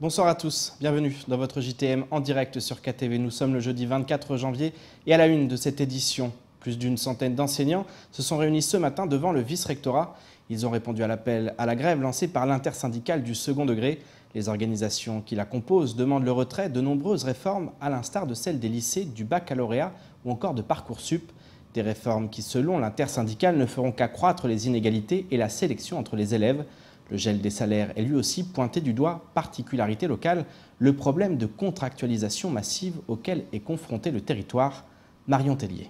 Bonsoir à tous, bienvenue dans votre JTM en direct sur KTV. Nous sommes le jeudi 24 janvier et à la une de cette édition, plus d'une centaine d'enseignants se sont réunis ce matin devant le vice-rectorat. Ils ont répondu à l'appel à la grève lancé par l'intersyndicale du second degré. Les organisations qui la composent demandent le retrait de nombreuses réformes, à l'instar de celles des lycées, du baccalauréat ou encore de Parcoursup. Des réformes qui, selon l'intersyndicale, ne feront qu'accroître les inégalités et la sélection entre les élèves. Le gel des salaires est lui aussi pointé du doigt, particularité locale, le problème de contractualisation massive auquel est confronté le territoire. Marion Tellier.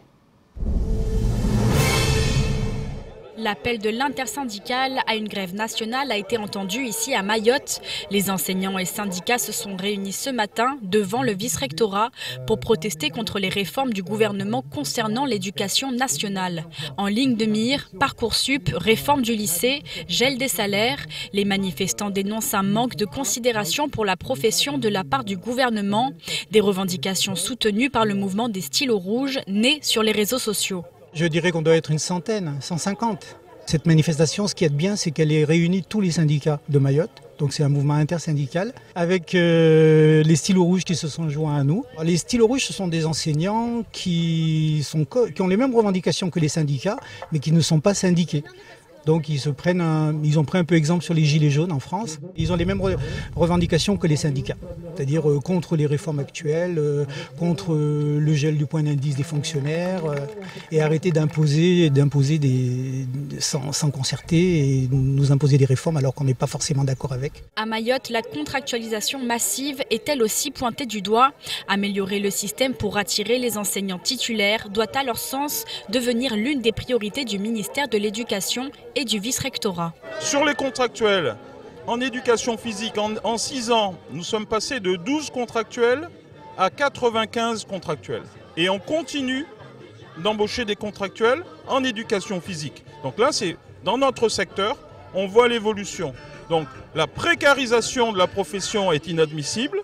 L'appel de l'intersyndicale à une grève nationale a été entendu ici à Mayotte. Les enseignants et syndicats se sont réunis ce matin devant le vice-rectorat pour protester contre les réformes du gouvernement concernant l'éducation nationale. En ligne de mire, Parcoursup, réforme du lycée, gel des salaires. Les manifestants dénoncent un manque de considération pour la profession de la part du gouvernement. Des revendications soutenues par le mouvement des stylos rouges, né sur les réseaux sociaux. Je dirais qu'on doit être une centaine, 150. Cette manifestation, ce qui est bien, c'est qu'elle réunit tous les syndicats de Mayotte. Donc c'est un mouvement intersyndical avec les stylos rouges qui se sont joints à nous. Les stylos rouges, ce sont des enseignants qui ont les mêmes revendications que les syndicats, mais qui ne sont pas syndiqués. Donc ils ont pris un peu exemple sur les gilets jaunes en France. Ils ont les mêmes revendications que les syndicats, c'est-à-dire contre les réformes actuelles, contre le gel du point d'indice des fonctionnaires et arrêter d'imposer sans concerter et nous imposer des réformes alors qu'on n'est pas forcément d'accord avec. À Mayotte, la contractualisation massive est elle aussi pointée du doigt. Améliorer le système pour attirer les enseignants titulaires doit à leur sens devenir l'une des priorités du ministère de l'Éducation et du vice-rectorat. Sur les contractuels, en éducation physique, en 6 ans, nous sommes passés de 12 contractuels à 95 contractuels. Et on continue d'embaucher des contractuels en éducation physique. Donc là, c'est dans notre secteur, on voit l'évolution. Donc la précarisation de la profession est inadmissible.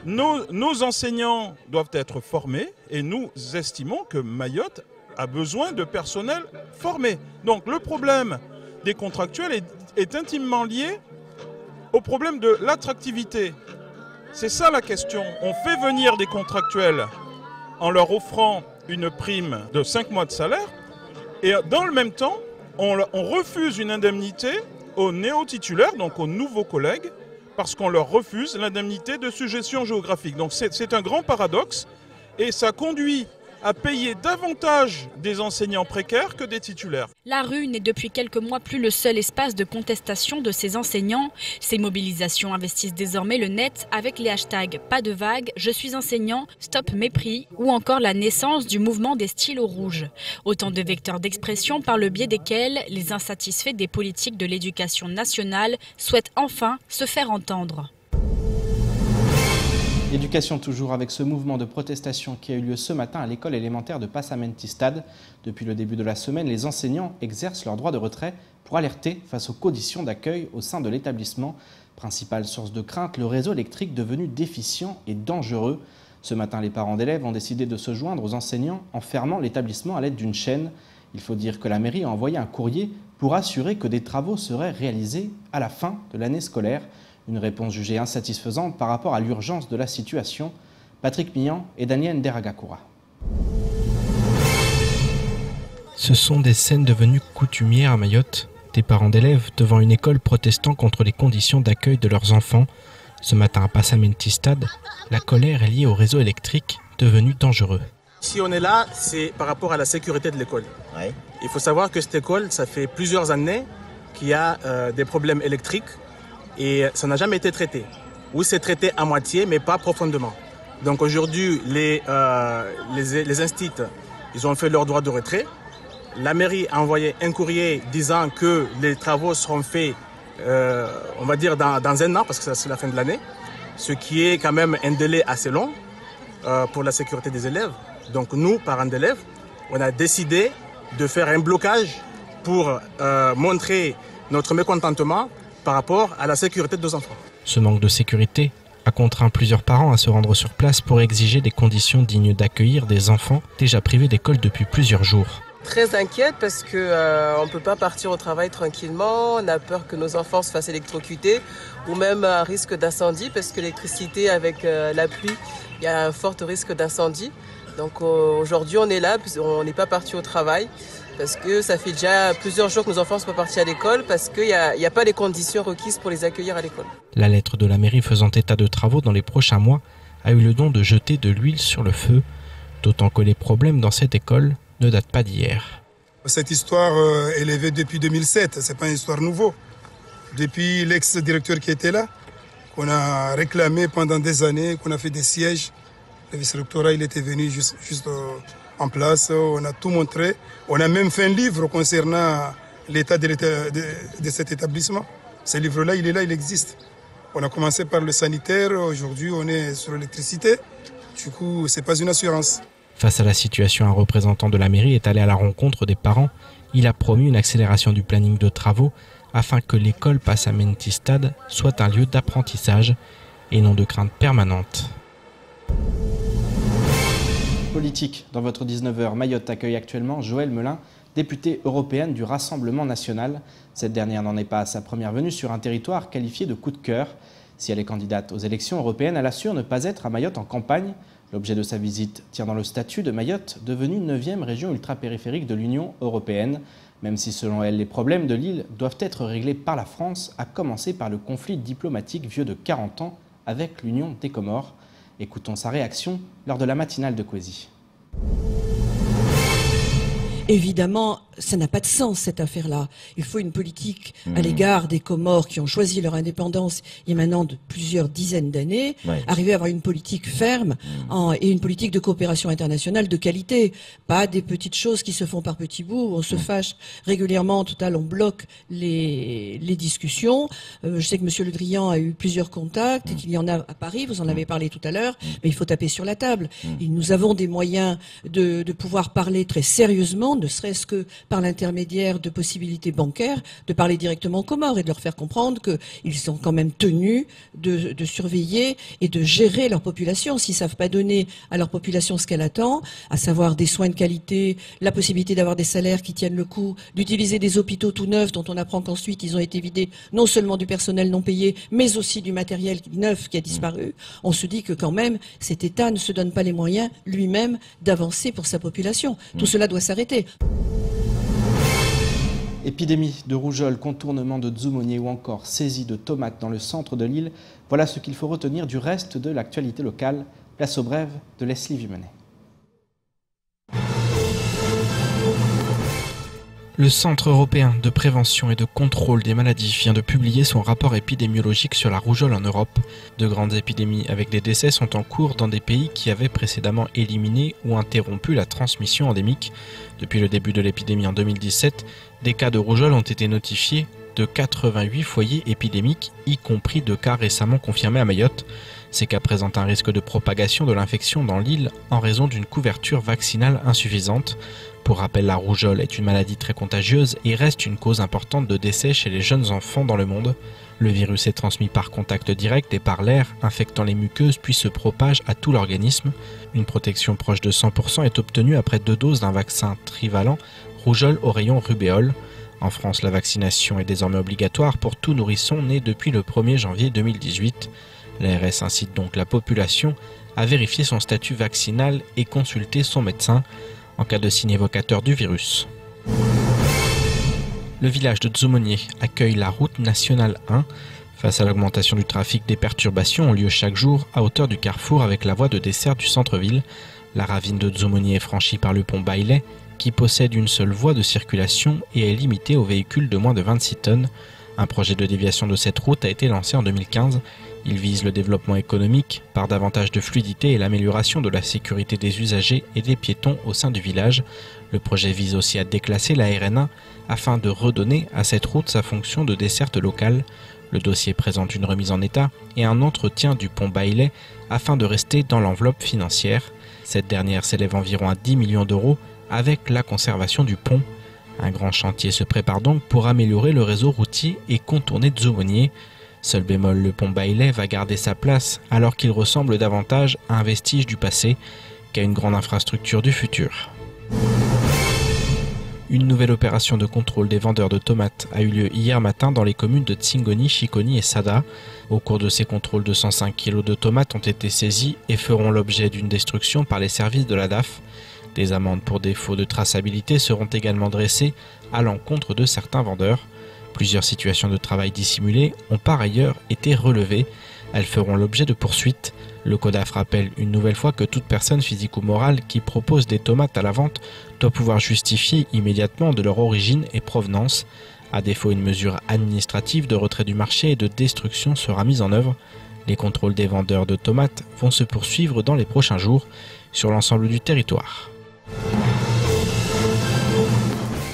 Nos enseignants doivent être formés et nous estimons que Mayotte a besoin de personnel formé. Donc le problème des contractuels est intimement lié au problème de l'attractivité. C'est ça la question. On fait venir des contractuels en leur offrant une prime de 5 mois de salaire et dans le même temps, on refuse une indemnité aux néo-titulaires, donc aux nouveaux collègues, parce qu'on leur refuse l'indemnité de suggestion géographique. Donc c'est un grand paradoxe et ça conduit à payer davantage des enseignants précaires que des titulaires. La rue n'est depuis quelques mois plus le seul espace de contestation de ces enseignants. Ces mobilisations investissent désormais le net avec les hashtags « Pas de vague »,« Je suis enseignant »,« Stop mépris » ou encore la naissance du mouvement des stylos rouges. Autant de vecteurs d'expression par le biais desquels les insatisfaits des politiques de l'éducation nationale souhaitent enfin se faire entendre. Éducation toujours avec ce mouvement de protestation qui a eu lieu ce matin à l'école élémentaire de Passamenti-Stade. Depuis le début de la semaine, les enseignants exercent leur droit de retrait pour alerter face aux conditions d'accueil au sein de l'établissement. Principale source de crainte, le réseau électrique devenu déficient et dangereux. Ce matin, les parents d'élèves ont décidé de se joindre aux enseignants en fermant l'établissement à l'aide d'une chaîne. Il faut dire que la mairie a envoyé un courrier pour assurer que des travaux seraient réalisés à la fin de l'année scolaire. Une réponse jugée insatisfaisante par rapport à l'urgence de la situation. Patrick Millan et Daniel Nderagakoura. Ce sont des scènes devenues coutumières à Mayotte. Des parents d'élèves devant une école protestant contre les conditions d'accueil de leurs enfants. Ce matin à Passamenti-Stade, la colère est liée au réseau électrique devenu dangereux. Si on est là, c'est par rapport à la sécurité de l'école. Ouais. Il faut savoir que cette école, ça fait plusieurs années qu'il y a des problèmes électriques. Et ça n'a jamais été traité. Ou c'est traité à moitié, mais pas profondément. Donc aujourd'hui, les instituts, ils ont fait leur droit de retrait. La mairie a envoyé un courrier disant que les travaux seront faits, on va dire, dans 1 an, parce que c'est la fin de l'année. Ce qui est quand même un délai assez long pour la sécurité des élèves. Donc nous, parents d'élèves, on a décidé de faire un blocage pour montrer notre mécontentement par rapport à la sécurité de nos enfants. Ce manque de sécurité a contraint plusieurs parents à se rendre sur place pour exiger des conditions dignes d'accueillir des enfants déjà privés d'école depuis plusieurs jours. Très inquiète parce qu'on ne peut pas partir au travail tranquillement, on a peur que nos enfants se fassent électrocuter ou même un risque d'incendie parce que l'électricité avec la pluie, il y a un fort risque d'incendie. Donc aujourd'hui on est là, on n'est pas parti au travail parce que ça fait déjà plusieurs jours que nos enfants ne sont pas partis à l'école parce qu'il n'y a pas les conditions requises pour les accueillir à l'école. La lettre de la mairie faisant état de travaux dans les prochains mois a eu le don de jeter de l'huile sur le feu, d'autant que les problèmes dans cette école ne date pas d'hier. Cette histoire est élevée depuis 2007, ce n'est pas une histoire nouveau. Depuis l'ex-directeur qui était là, qu'on a réclamé pendant des années, qu'on a fait des sièges. Le vice-rectorat il était venu juste en place, on a tout montré. On a même fait un livre concernant l'état de cet établissement. Ce livre-là, il est là, il existe. On a commencé par le sanitaire, aujourd'hui on est sur l'électricité. Du coup, ce n'est pas une assurance. Face à la situation, un représentant de la mairie est allé à la rencontre des parents. Il a promis une accélération du planning de travaux afin que l'école Passamenti-Stade soit un lieu d'apprentissage et non de crainte permanente. Politique, dans votre 19h, Mayotte accueille actuellement Joëlle Melin, députée européenne du Rassemblement national. Cette dernière n'en est pas à sa première venue sur un territoire qualifié de coup de cœur. Si elle est candidate aux élections européennes, elle assure ne pas être à Mayotte en campagne. L'objet de sa visite tient dans le statut de Mayotte, devenue 9e région ultra-périphérique de l'Union européenne. Même si selon elle, les problèmes de l'île doivent être réglés par la France, à commencer par le conflit diplomatique vieux de 40 ans avec l'Union des Comores. Écoutons sa réaction lors de la matinale de Kwesi. Évidemment, ça n'a pas de sens cette affaire-là. Il faut une politique à l'égard des Comores qui ont choisi leur indépendance il y a maintenant de plusieurs dizaines d'années, arriver à avoir une politique ferme et une politique de coopération internationale de qualité. Pas des petites choses qui se font par petits bouts, où on se fâche régulièrement, au total on bloque les discussions. Je sais que M. Le Drian a eu plusieurs contacts et qu'il y en a à Paris, vous en avez parlé tout à l'heure, mais il faut taper sur la table. Et nous avons des moyens de pouvoir parler très sérieusement, ne serait-ce que par l'intermédiaire de possibilités bancaires, de parler directement aux Comores et de leur faire comprendre qu'ils sont quand même tenus de surveiller et de gérer leur population. S'ils ne savent pas donner à leur population ce qu'elle attend, à savoir des soins de qualité, la possibilité d'avoir des salaires qui tiennent le coup, d'utiliser des hôpitaux tout neufs dont on apprend qu'ensuite ils ont été vidés non seulement du personnel non payé, mais aussi du matériel neuf qui a disparu, on se dit que quand même cet État ne se donne pas les moyens lui-même d'avancer pour sa population. Tout cela doit s'arrêter. Épidémie de rougeole, contournement de Dzoumogné ou encore saisie de tomates dans le centre de l'île, voilà ce qu'il faut retenir du reste de l'actualité locale. Place aux brèves de Leslie Vimenet. Le Centre européen de prévention et de contrôle des maladies vient de publier son rapport épidémiologique sur la rougeole en Europe. De grandes épidémies avec des décès sont en cours dans des pays qui avaient précédemment éliminé ou interrompu la transmission endémique. Depuis le début de l'épidémie en 2017, des cas de rougeole ont été notifiés de 88 foyers épidémiques, y compris de cas récemment confirmés à Mayotte. Ces cas présentent un risque de propagation de l'infection dans l'île en raison d'une couverture vaccinale insuffisante. Pour rappel, la rougeole est une maladie très contagieuse et reste une cause importante de décès chez les jeunes enfants dans le monde. Le virus est transmis par contact direct et par l'air, infectant les muqueuses puis se propage à tout l'organisme. Une protection proche de 100% est obtenue après 2 doses d'un vaccin trivalent rougeole, oreillon, rubéole. En France, la vaccination est désormais obligatoire pour tout nourrisson né depuis le 1er janvier 2018. L'ARS incite donc la population à vérifier son statut vaccinal et consulter son médecin en cas de signe évocateur du virus. Le village de Dzoumogné accueille la route nationale 1. Face à l'augmentation du trafic, des perturbations ont lieu chaque jour à hauteur du carrefour avec la voie de dessert du centre-ville. La ravine de Dzoumogné est franchie par le pont Bailey, qui possède une seule voie de circulation et est limitée aux véhicules de moins de 26 tonnes. Un projet de déviation de cette route a été lancé en 2015. Il vise le développement économique par davantage de fluidité et l'amélioration de la sécurité des usagers et des piétons au sein du village. Le projet vise aussi à déclasser la RN1 afin de redonner à cette route sa fonction de desserte locale. Le dossier présente une remise en état et un entretien du pont Bailey afin de rester dans l'enveloppe financière. Cette dernière s'élève environ à 10 millions d'euros avec la conservation du pont. Un grand chantier se prépare donc pour améliorer le réseau routier et contourner Dzoumogné. Seul bémol, le pont Bailey va garder sa place alors qu'il ressemble davantage à un vestige du passé qu'à une grande infrastructure du futur. Une nouvelle opération de contrôle des vendeurs de tomates a eu lieu hier matin dans les communes de Tsingoni, Chikoni et Sada. Au cours de ces contrôles, 205 kg de tomates ont été saisis et feront l'objet d'une destruction par les services de la DAF. Des amendes pour défaut de traçabilité seront également dressées à l'encontre de certains vendeurs. Plusieurs situations de travail dissimulées ont par ailleurs été relevées. Elles feront l'objet de poursuites. Le CODAF rappelle une nouvelle fois que toute personne physique ou morale qui propose des tomates à la vente doit pouvoir justifier immédiatement de leur origine et provenance. À défaut, une mesure administrative de retrait du marché et de destruction sera mise en œuvre. Les contrôles des vendeurs de tomates vont se poursuivre dans les prochains jours sur l'ensemble du territoire.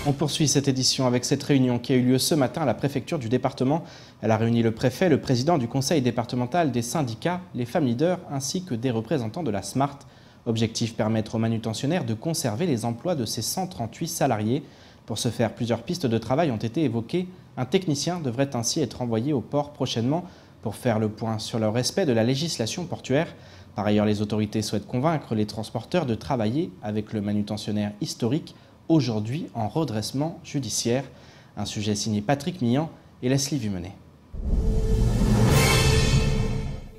On poursuit cette édition avec cette réunion qui a eu lieu ce matin à la préfecture du département. Elle a réuni le préfet, le président du conseil départemental, des syndicats, les femmes leaders ainsi que des représentants de la SMART. Objectif, permettre aux manutentionnaires de conserver les emplois de ces 138 salariés. Pour ce faire, plusieurs pistes de travail ont été évoquées. Un technicien devrait ainsi être envoyé au port prochainement pour faire le point sur le respect de la législation portuaire. Par ailleurs, les autorités souhaitent convaincre les transporteurs de travailler avec le manutentionnaire historique, aujourd'hui en redressement judiciaire. Un sujet signé Patrick Millan et Leslie Vumenet.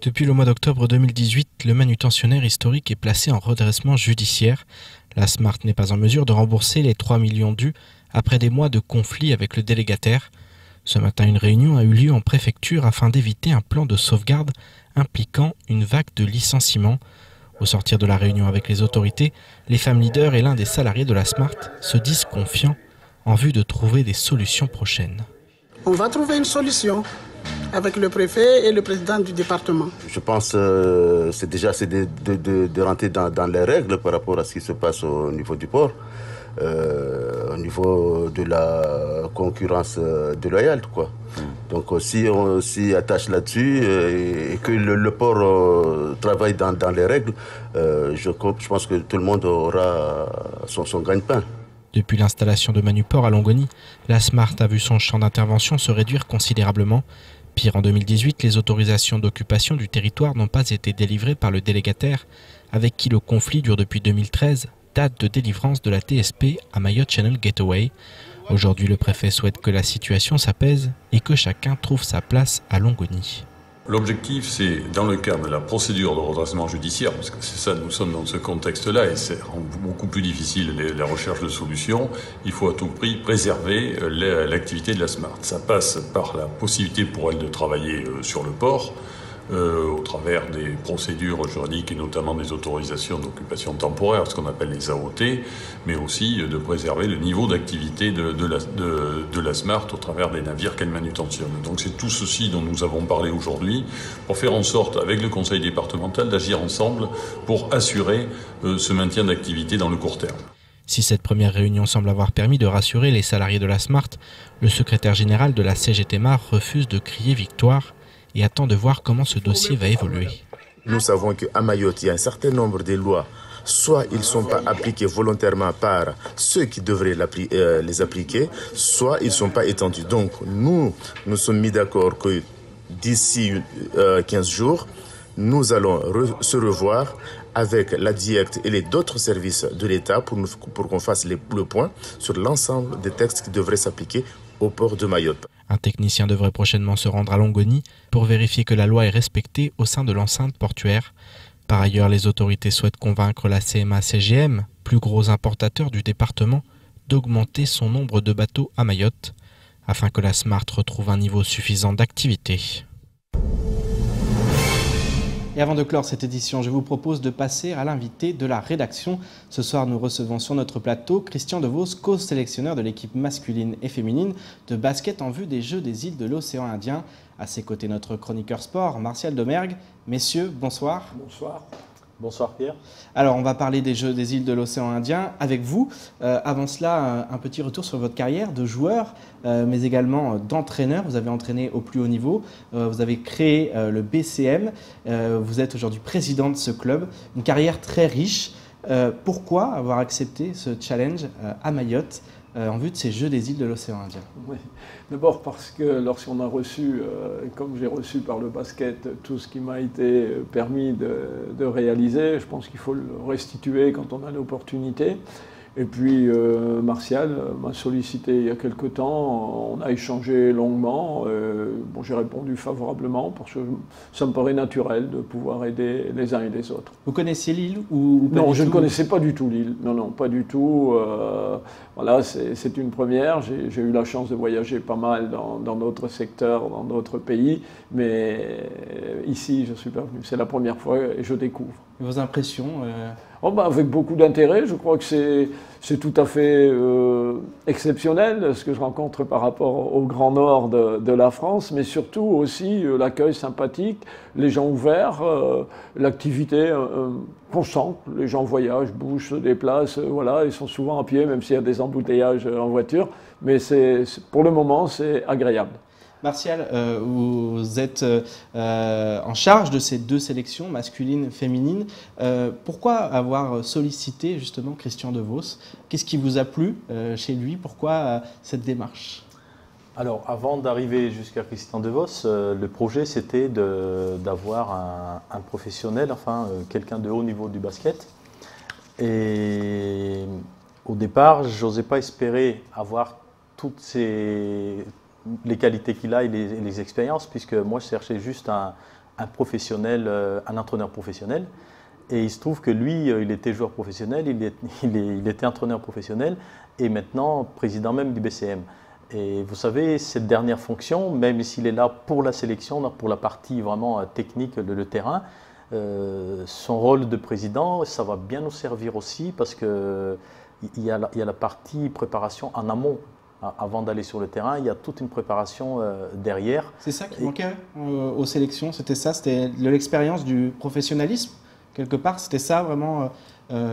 Depuis le mois d'octobre 2018, le manutentionnaire historique est placé en redressement judiciaire. La SMART n'est pas en mesure de rembourser les 3 millions dus après des mois de conflit avec le délégataire. Ce matin, une réunion a eu lieu en préfecture afin d'éviter un plan de sauvegarde impliquant une vague de licenciements. Au sortir de la réunion avec les autorités, les femmes leaders et l'un des salariés de la SMART se disent confiants en vue de trouver des solutions prochaines. On va trouver une solution avec le préfet et le président du département. Je pense que c'est déjà de rentrer dans les règles par rapport à ce qui se passe au niveau du port, au niveau de la concurrence déloyale, quoi. Donc si on s'y attache là-dessus et que le port travaille dans les règles, je pense que tout le monde aura son gagne-pain. Depuis l'installation de Manuport à Longoni, la SMART a vu son champ d'intervention se réduire considérablement. Pire, en 2018, les autorisations d'occupation du territoire n'ont pas été délivrées par le délégataire, avec qui le conflit dure depuis 2013, date de délivrance de la TSP à Mayotte Channel Gateway. Aujourd'hui, le préfet souhaite que la situation s'apaise et que chacun trouve sa place à Longoni. L'objectif, c'est, dans le cadre de la procédure de redressement judiciaire, parce que c'est ça, nous sommes dans ce contexte-là, et c'est beaucoup plus difficile la recherche de solutions, il faut à tout prix préserver l'activité de la SMART. Ça passe par la possibilité pour elle de travailler sur le port, au travers des procédures juridiques et notamment des autorisations d'occupation temporaire, ce qu'on appelle les AOT, mais aussi de préserver le niveau d'activité de la SMART au travers des navires qu'elle manutentionne. Donc c'est tout ceci dont nous avons parlé aujourd'hui pour faire en sorte, avec le conseil départemental, d'agir ensemble pour assurer ce maintien d'activité dans le court terme. Si cette première réunion semble avoir permis de rassurer les salariés de la SMART, le secrétaire général de la CGT-MAR refuse de crier victoire et attend de voir comment ce dossier va évoluer. Nous savons qu'à Mayotte, il y a un certain nombre de lois, soit ils ne sont pas appliqués volontairement par ceux qui devraient les appliquer, soit ils ne sont pas étendus. Donc nous sommes mis d'accord que d'ici 15 jours, nous allons se revoir avec la DIECT et les d'autres services de l'État pour qu'on fasse le point sur l'ensemble des textes qui devraient s'appliquer au port de Mayotte. Un technicien devrait prochainement se rendre à Longoni pour vérifier que la loi est respectée au sein de l'enceinte portuaire. Par ailleurs, les autorités souhaitent convaincre la CMA-CGM, plus gros importateur du département, d'augmenter son nombre de bateaux à Mayotte, afin que la SMART retrouve un niveau suffisant d'activité. Et avant de clore cette édition, je vous propose de passer à l'invité de la rédaction. Ce soir, nous recevons sur notre plateau Christian Devos, co-sélectionneur de l'équipe masculine et féminine de basket en vue des Jeux des îles de l'océan Indien. À ses côtés, notre chroniqueur sport, Martial Domergue. Messieurs, bonsoir. Bonsoir. Bonsoir Pierre. Alors, on va parler des Jeux des îles de l'océan Indien avec vous. Avant cela, un petit retour sur votre carrière de joueur, mais également d'entraîneur. Vous avez entraîné au plus haut niveau. Vous avez créé le BCM. Vous êtes aujourd'hui président de ce club. Une carrière très riche. Pourquoi avoir accepté ce challenge à Mayotte en vue de ces Jeux des îles de l'océan Indien? Oui. D'abord parce que lorsqu'on a reçu, comme j'ai reçu par le basket, tout ce qui m'a été permis de réaliser, je pense qu'il faut le restituer quand on a l'opportunité. Et puis Martial m'a sollicité il y a quelque temps, on a échangé longuement. Bon, j'ai répondu favorablement parce que ça me paraît naturel de pouvoir aider les uns et les autres. Vous connaissiez Lille ou pas? Non, je ne connaissais pas du tout Lille. Non, non, pas du tout. Voilà, c'est une première. J'ai eu la chance de voyager pas mal dans d'autres secteurs, dans d'autres pays, mais ici, je suis pas venu. C'est la première fois et je découvre. Et vos impressions Oh bah avec beaucoup d'intérêt, je crois que c'est tout à fait exceptionnel ce que je rencontre par rapport au Grand Nord de la France, mais surtout aussi l'accueil sympathique, les gens ouverts, l'activité constante, les gens voyagent, bougent, se déplacent, voilà, ils sont souvent à pied, même s'il y a des embouteillages en voiture, mais pour le moment c'est agréable. Martial, vous êtes en charge de ces deux sélections, masculine et féminine. Pourquoi avoir sollicité justement Christian Devos? Qu'est-ce qui vous a plu chez lui? Pourquoi cette démarche? Alors, avant d'arriver jusqu'à Christian Devos, le projet c'était d'avoir un professionnel, enfin quelqu'un de haut niveau du basket. Et au départ, je n'osais pas espérer avoir toutes les qualités qu'il a et les expériences, puisque moi je cherchais juste un professionnel, un entraîneur professionnel. Et il se trouve que lui, il était joueur professionnel, il était entraîneur professionnel et maintenant président même du BCM. Et vous savez, cette dernière fonction, même s'il est là pour la sélection, pour la partie vraiment technique, le terrain, son rôle de président, ça va bien nous servir aussi parce qu'il y a la partie préparation en amont. Avant d'aller sur le terrain, il y a toute une préparation derrière. C'est ça qui manquait aux sélections, c'était ça, c'était l'expérience du professionnalisme, quelque part, c'était ça vraiment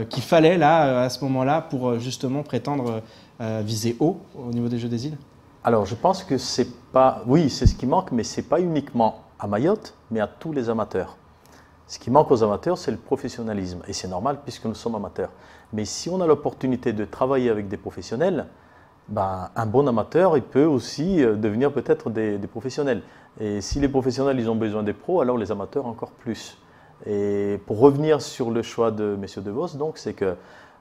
qu'il fallait là, à ce moment-là, pour justement prétendre viser haut au niveau des Jeux des îles? Alors je pense que c'est pas, oui, c'est ce qui manque, mais c'est pas uniquement à Mayotte, mais à tous les amateurs. Ce qui manque aux amateurs, c'est le professionnalisme, et c'est normal puisque nous sommes amateurs. Mais si on a l'opportunité de travailler avec des professionnels, ben, un bon amateur, il peut aussi devenir peut-être des professionnels. Et si les professionnels ils ont besoin des pros, alors les amateurs encore plus. Et pour revenir sur le choix de M. Devos, donc, c'est que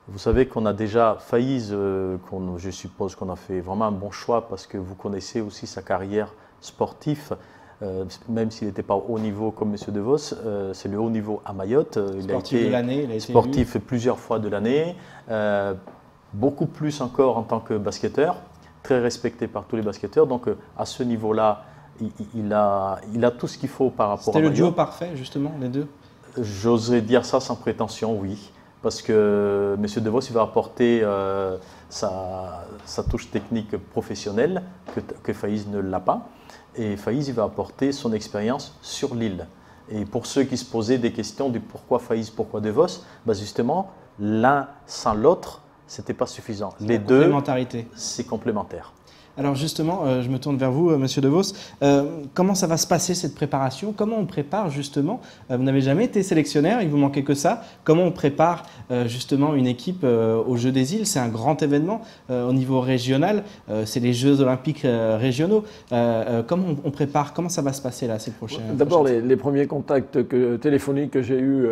vous savez qu'on a déjà Faïz, je suppose qu'on a fait vraiment un bon choix parce que vous connaissez aussi sa carrière sportive, même s'il n'était pas au haut niveau comme M. Devos, c'est le haut niveau à Mayotte. Sportif de l'année, il a été sportif plusieurs fois de l'année. Beaucoup plus encore en tant que basketteur, très respecté par tous les basketteurs. Donc à ce niveau-là, il a tout ce qu'il faut par rapport à Mayotte. C'était le duo parfait, justement, les deux? J'oserais dire ça sans prétention, oui. Parce que M. Devos il va apporter sa touche technique professionnelle, que Faïz ne l'a pas. Et Faïz il va apporter son expérience sur l'île. Et pour ceux qui se posaient des questions du pourquoi Faïz, pourquoi Devos, bah justement, l'un sans l'autre, c'était pas suffisant. Les deux, c'est complémentaire. Alors justement, je me tourne vers vous, Monsieur Devos. Comment ça va se passer cette préparation? Comment on prépare justement vous n'avez jamais été sélectionnaire, il vous manquait que ça. Comment on prépare justement une équipe aux Jeux des îles? C'est un grand événement au niveau régional. C'est les Jeux olympiques régionaux. Comment on prépare? Comment ça va se passer là ces prochains? D'abord, les premiers contacts téléphoniques que j'ai eus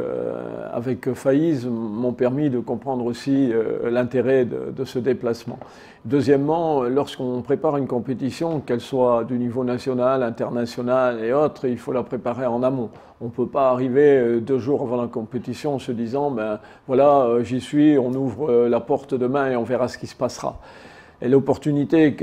avec Faïz m'ont permis de comprendre aussi l'intérêt de ce déplacement. Deuxièmement, lorsqu'on prépare une compétition, qu'elle soit du niveau national, international et autres, il faut la préparer en amont. On ne peut pas arriver 2 jours avant la compétition en se disant ben, voilà, j'y suis, on ouvre la porte demain et on verra ce qui se passera. Et l'opportunité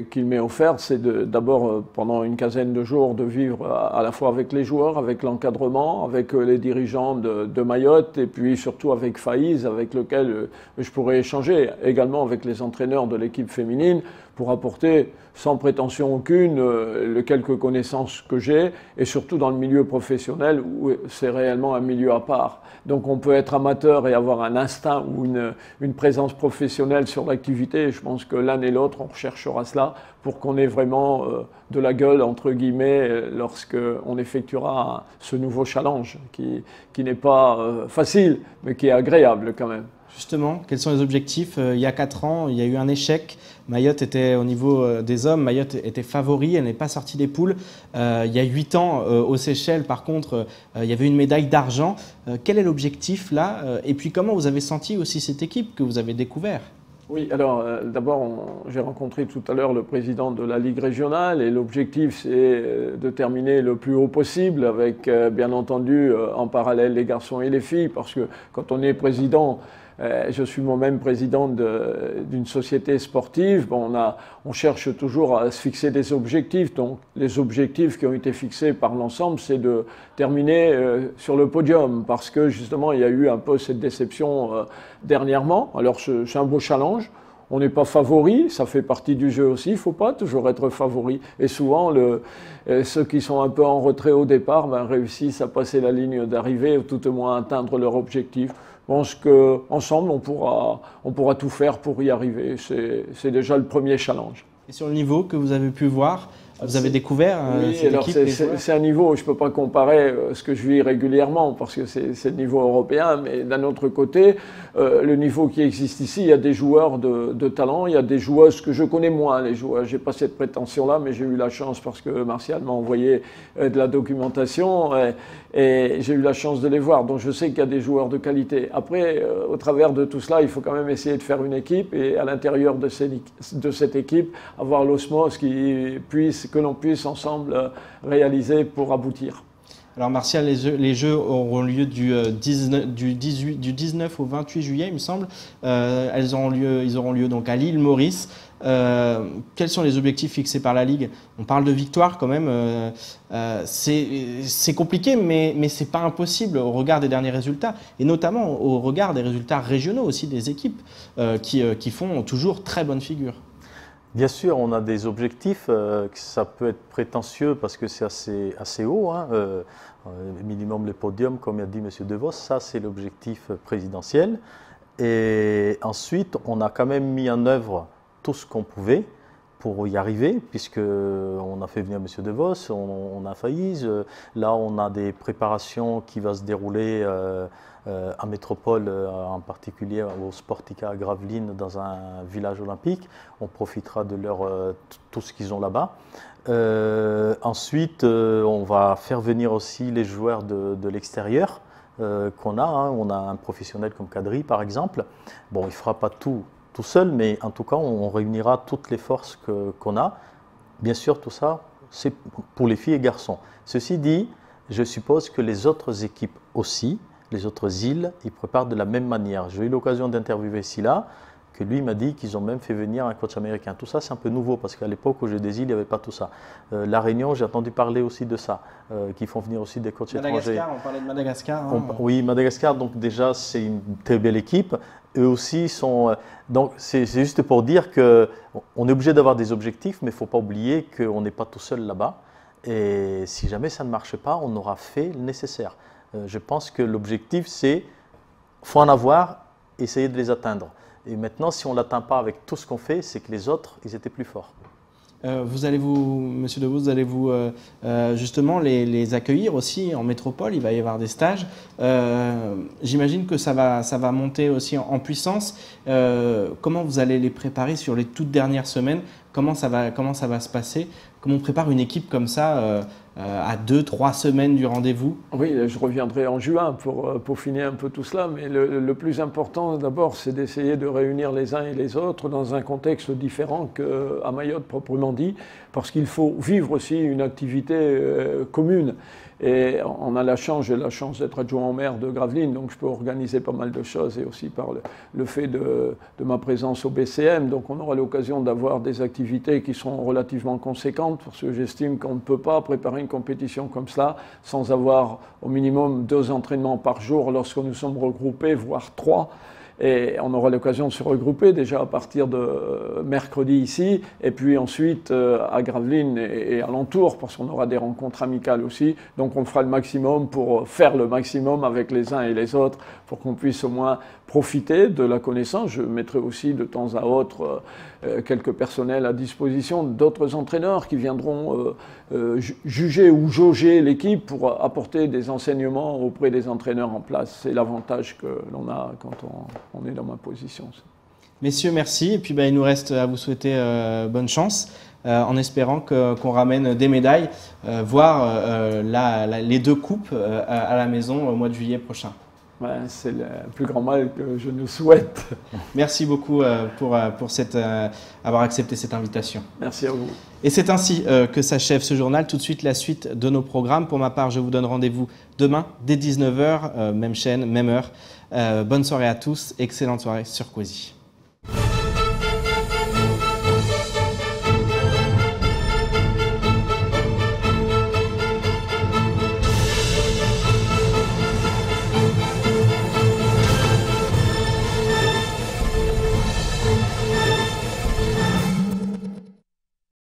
qu'il m'est offerte, c'est d'abord, pendant une quinzaine de jours, de vivre à la fois avec les joueurs, avec l'encadrement, avec les dirigeants de Mayotte, et puis surtout avec Faïz, avec lequel je pourrais échanger, également avec les entraîneurs de l'équipe féminine, pour apporter, sans prétention aucune, les quelques connaissances que j'ai, et surtout dans le milieu professionnel, où c'est réellement un milieu à part. Donc on peut être amateur et avoir un instinct ou une présence professionnelle sur l'activité. Je pense que l'un et l'autre, on recherchera cela pour qu'on ait vraiment de la gueule, entre guillemets, lorsqu'on effectuera ce nouveau challenge qui n'est pas facile, mais qui est agréable quand même. Justement, quels sont les objectifs? Il y a 4 ans, il y a eu un échec. Mayotte était, au niveau des hommes, Mayotte était favori, elle n'est pas sortie des poules. Il y a 8 ans, aux Seychelles, par contre, il y avait une médaille d'argent. Quel est l'objectif là? Et puis comment vous avez senti aussi cette équipe que vous avez découvert? Oui, alors d'abord, j'ai rencontré tout à l'heure le président de la Ligue régionale et l'objectif c'est de terminer le plus haut possible avec bien entendu en parallèle les garçons et les filles parce que quand on est président, je suis moi-même président d'une société sportive. Bon, on cherche toujours à se fixer des objectifs. Donc, les objectifs qui ont été fixés par l'ensemble, c'est de terminer sur le podium parce que justement, il y a eu un peu cette déception dernièrement. Alors, c'est un beau challenge. On n'est pas favori, ça fait partie du jeu aussi, il ne faut pas toujours être favori. Et souvent, ceux qui sont un peu en retrait au départ réussissent à passer la ligne d'arrivée ou tout au moins atteindre leur objectif. Je pense qu'ensemble, on pourra tout faire pour y arriver. C'est déjà le premier challenge. Et sur le niveau que vous avez pu voir, vous avez découvert cette équipe? C'est un niveau, je ne peux pas comparer ce que je vis régulièrement parce que c'est le niveau européen, mais d'un autre côté, le niveau qui existe ici, il y a des joueurs de talent, il y a des joueuses que je connais moins, les joueurs. Je n'ai pas cette prétention-là, mais j'ai eu la chance parce que Martial m'a envoyé de la documentation et j'ai eu la chance de les voir. Donc je sais qu'il y a des joueurs de qualité. Après, au travers de tout cela, il faut quand même essayer de faire une équipe et à l'intérieur de cette équipe, avoir l'osmose que l'on puisse ensemble réaliser pour aboutir. Alors Martial, les Jeux auront lieu du 19 au 28 juillet, il me semble. Ils auront lieu donc à l'île Maurice. Quels sont les objectifs fixés par la Ligue? On parle de victoire quand même. C'est compliqué, mais ce n'est pas impossible au regard des derniers résultats. Et notamment au regard des résultats régionaux aussi des équipes qui font toujours très bonne figure. Bien sûr, on a des objectifs, ça peut être prétentieux parce que c'est assez haut, hein, minimum le podium, comme a dit M. DeVos, ça c'est l'objectif présidentiel. Et ensuite, on a quand même mis en œuvre tout ce qu'on pouvait pour y arriver, puisqu'on a fait venir M. DeVos, on a failli. Là, on a des préparations qui vont se dérouler en métropole, en particulier au Sportica à Gravelines, dans un village olympique. On profitera de tout ce qu'ils ont là-bas. Ensuite, on va faire venir aussi les joueurs de l'extérieur qu'on a. Hein. On a un professionnel comme Kadri, par exemple. Bon, il ne fera pas tout seul, mais en tout cas, on réunira toutes les forces qu'on a. Bien sûr, tout ça, c'est pour les filles et garçons. Ceci dit, je suppose que les autres équipes aussi, les autres îles, ils préparent de la même manière. J'ai eu l'occasion d'interviewer Silla, que lui m'a dit qu'ils ont même fait venir un coach américain. Tout ça, c'est un peu nouveau, parce qu'à l'époque, au Jeu des îles, il n'y avait pas tout ça. La Réunion, j'ai entendu parler aussi de ça, qu'ils font venir aussi des coachs étrangers. On parlait de Madagascar. Hein. Oui, Madagascar, donc déjà, c'est une très belle équipe. Eux aussi sont... donc, c'est juste pour dire qu'on est obligé d'avoir des objectifs, mais il ne faut pas oublier qu'on n'est pas tout seul là-bas. Et si jamais ça ne marche pas, on aura fait le nécessaire. Je pense que l'objectif, c'est faut en avoir, essayer de les atteindre. Et maintenant, si on ne l'atteint pas avec tout ce qu'on fait, c'est que les autres, ils étaient plus forts. Monsieur DeVos, vous allez justement les accueillir aussi en métropole, il va y avoir des stages. J'imagine que ça va monter aussi en puissance. Comment vous allez les préparer sur les toutes dernières semaines? Comment ça va se passer? Comment on prépare une équipe comme ça à 2-3 semaines du rendez-vous? Oui, je reviendrai en juin pour peaufiner un peu tout cela, mais le plus important d'abord, c'est d'essayer de réunir les uns et les autres dans un contexte différent qu'à Mayotte proprement dit, parce qu'il faut vivre aussi une activité commune. Et on a j'ai la chance d'être adjoint au maire de Gravelines, donc je peux organiser pas mal de choses, et aussi par le fait de ma présence au BCM, donc on aura l'occasion d'avoir des activités qui seront relativement conséquentes, parce que j'estime qu'on ne peut pas préparer une compétition comme cela sans avoir au minimum 2 entraînements par jour lorsque nous sommes regroupés, voire 3. Et on aura l'occasion de se regrouper déjà à partir de mercredi ici, et puis ensuite à Gravelines et alentour, parce qu'on aura des rencontres amicales aussi. Donc on fera le maximum pour faire le maximum avec les uns et les autres, pour qu'on puisse au moins profiter de la connaissance. Je mettrai aussi de temps à autre quelques personnels à disposition d'autres entraîneurs qui viendront juger ou jauger l'équipe pour apporter des enseignements auprès des entraîneurs en place. C'est l'avantage que l'on a quand on est dans ma position. Messieurs, merci. Et puis il nous reste à vous souhaiter bonne chance en espérant qu'on ramène des médailles, voire les 2 coupes à la maison au mois de juillet prochain. Ouais, c'est le plus grand mal que je nous souhaite. Merci beaucoup pour avoir accepté cette invitation. Merci à vous. Et c'est ainsi que s'achève ce journal. Tout de suite, la suite de nos programmes. Pour ma part, je vous donne rendez-vous demain dès 19 h, même chaîne, même heure. Bonne soirée à tous. Excellente soirée sur Quasi.